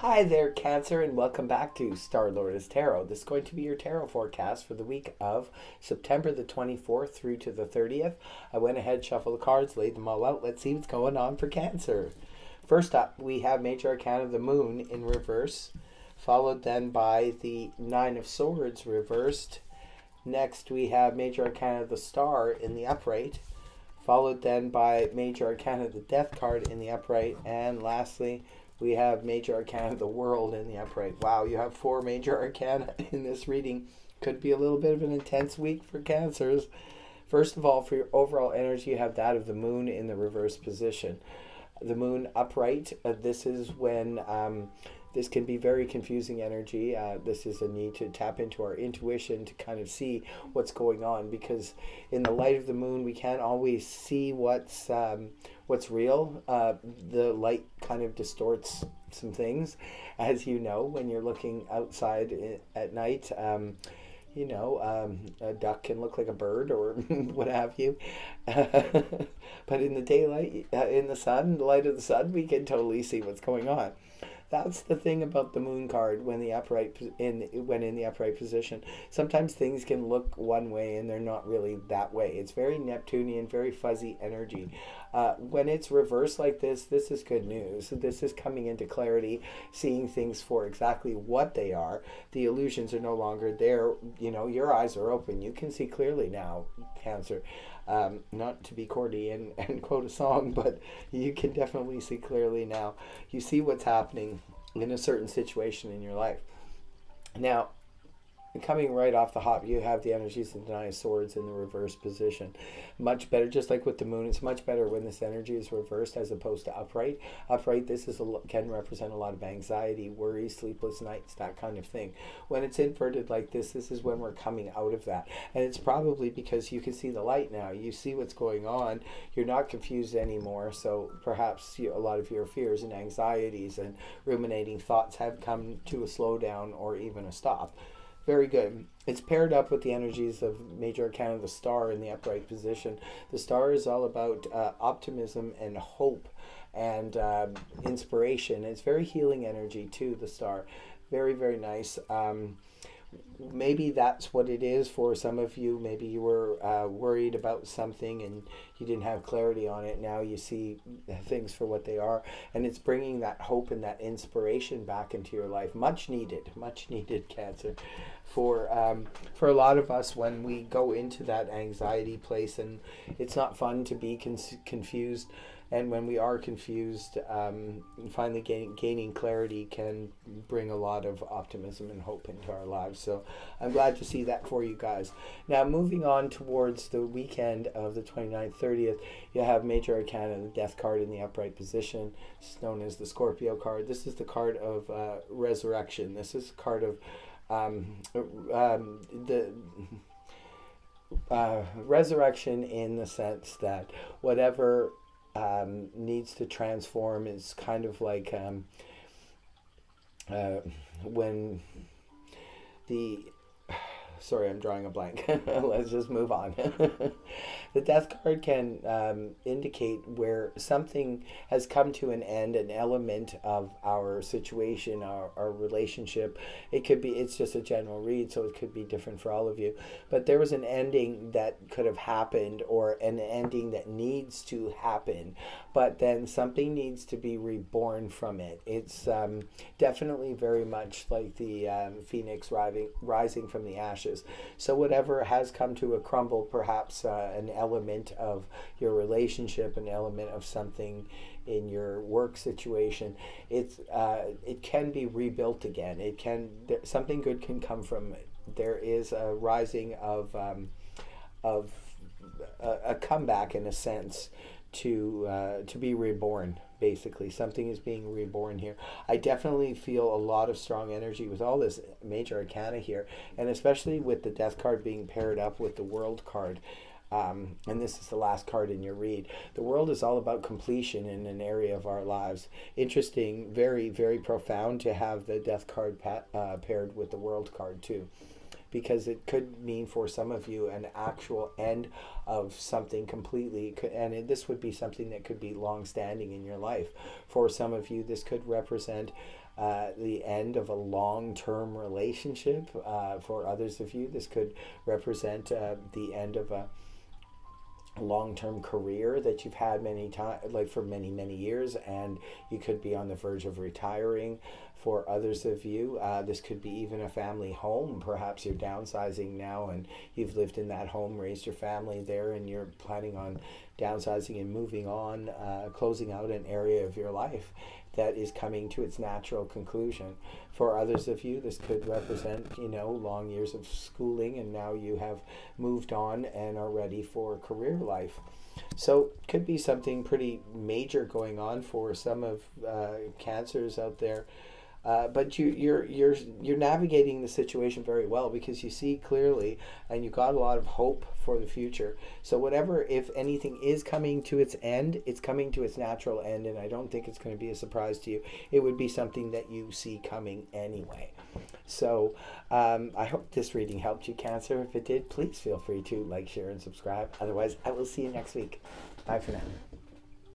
Hi there, Cancer, and welcome back to Star Lord's Tarot. This is going to be your tarot forecast for the week of September the 24th through to the 30th. I went ahead, shuffled the cards, laid them all out. Let's see what's going on for Cancer. First up, we have Major Arcana of the Moon in reverse, followed then by the Nine of Swords reversed. Next, we have Major Arcana of the Star in the upright, followed then by Major Arcana of the Death card in the upright, and lastly, we have Major Arcana of the World in the upright. Wow, you have 4 Major Arcana in this reading. Could be a little bit of an intense week for Cancers. First of all, for your overall energy, you have that of the Moon in the reverse position. The Moon upright, this is when this can be very confusing energy. This is a need to tap into our intuition to kind of see what's going on, because in the light of the moon, we can't always see what's real. The light kind of distorts some things, as you know, when you're looking outside at night. A duck can look like a bird or what have you. But in the daylight, in the sun, the light of the sun, we can totally see what's going on. That's the thing about the moon card when in the upright position. Sometimes things can look one way and they're not really that way. It's very Neptunian, very fuzzy energy. When it's reversed like this is good news. This is coming into clarity, seeing things for exactly what they are. The illusions are no longer there. Your eyes are open. You can see clearly now, Cancer. Not to be corny and quote a song, but you can definitely see clearly now. You see what's happening in a certain situation in your life. Now, coming right off the hop, you have the energies of the Nine of Swords in the reverse position. Much better, just like with the moon, it's much better when this energy is reversed as opposed to upright. Upright, this can represent a lot of anxiety, worry, sleepless nights, that kind of thing. When it's inverted like this is when we're coming out of that. And it's probably because you can see the light now. You see what's going on. You're not confused anymore. So perhaps a lot of your fears and anxieties and ruminating thoughts have come to a slowdown or even a stop. Very good. It's paired up with the energies of Major Arcana of the Star in the upright position. The Star is all about optimism and hope and inspiration. It's very healing energy too, the Star. Very, very nice. Maybe that's what it is for some of you. Maybe you were worried about something and you didn't have clarity on it. Now you see things for what they are, and it's bringing that hope and that inspiration back into your life. Much needed, Cancer. For a lot of us, when we go into that anxiety place, and it's not fun to be confused. And when we are confused, finally gaining clarity can bring a lot of optimism and hope into our lives. So I'm glad to see that for you guys. Now, moving on towards the weekend of the 29th, 30th, you have Major Arcana, the Death card in the upright position. It's known as the Scorpio card. This is the card of resurrection. This is a card of the resurrection, in the sense that whatever needs to transform is kind of like when the sorry, I'm drawing a blank. Let's just move on. The Death card can indicate where something has come to an end, an element of our situation, our relationship. It's just a general read, so it could be different for all of you. But there was an ending that could have happened, or an ending that needs to happen, but then something needs to be reborn from it. It's definitely very much like the phoenix rising from the ashes. So whatever has come to a crumble, perhaps an element of your relationship, an element of something in your work situation, it can be rebuilt again. Something good can come from it. There is a rising of a comeback, in a sense, to be reborn. Basically, something is being reborn here. I definitely feel a lot of strong energy with all this Major Arcana here, and especially with the Death card being paired up with the World card. And this is the last card in your read. The World is all about completion in an area of our lives. Interesting, very, very profound to have the Death card paired with the World card too, because it could mean for some of you an actual end of something completely, and this would be something that could be long-standing in your life. For some of you, this could represent the end of a long-term relationship. For others of you, this could represent the end of a long-term career that you've had many times, like for many years, and you could be on the verge of retiring. For others of you, this could be even a family home. Perhaps you're downsizing now and you've lived in that home, raised your family there, and you're planning on downsizing and moving on, closing out an area of your life that is coming to its natural conclusion. For others of you, this could represent, long years of schooling, and now you have moved on and are ready for career life. So it could be something pretty major going on for some of cancers out there. But you're navigating the situation very well, because you see clearly and you've got a lot of hope for the future. So whatever, if anything is coming to its end, it's coming to its natural end, and I don't think it's going to be a surprise to you. It would be something that you see coming anyway. So I hope this reading helped you, Cancer. If it did, please feel free to like, share, and subscribe. Otherwise, I will see you next week. Bye for now.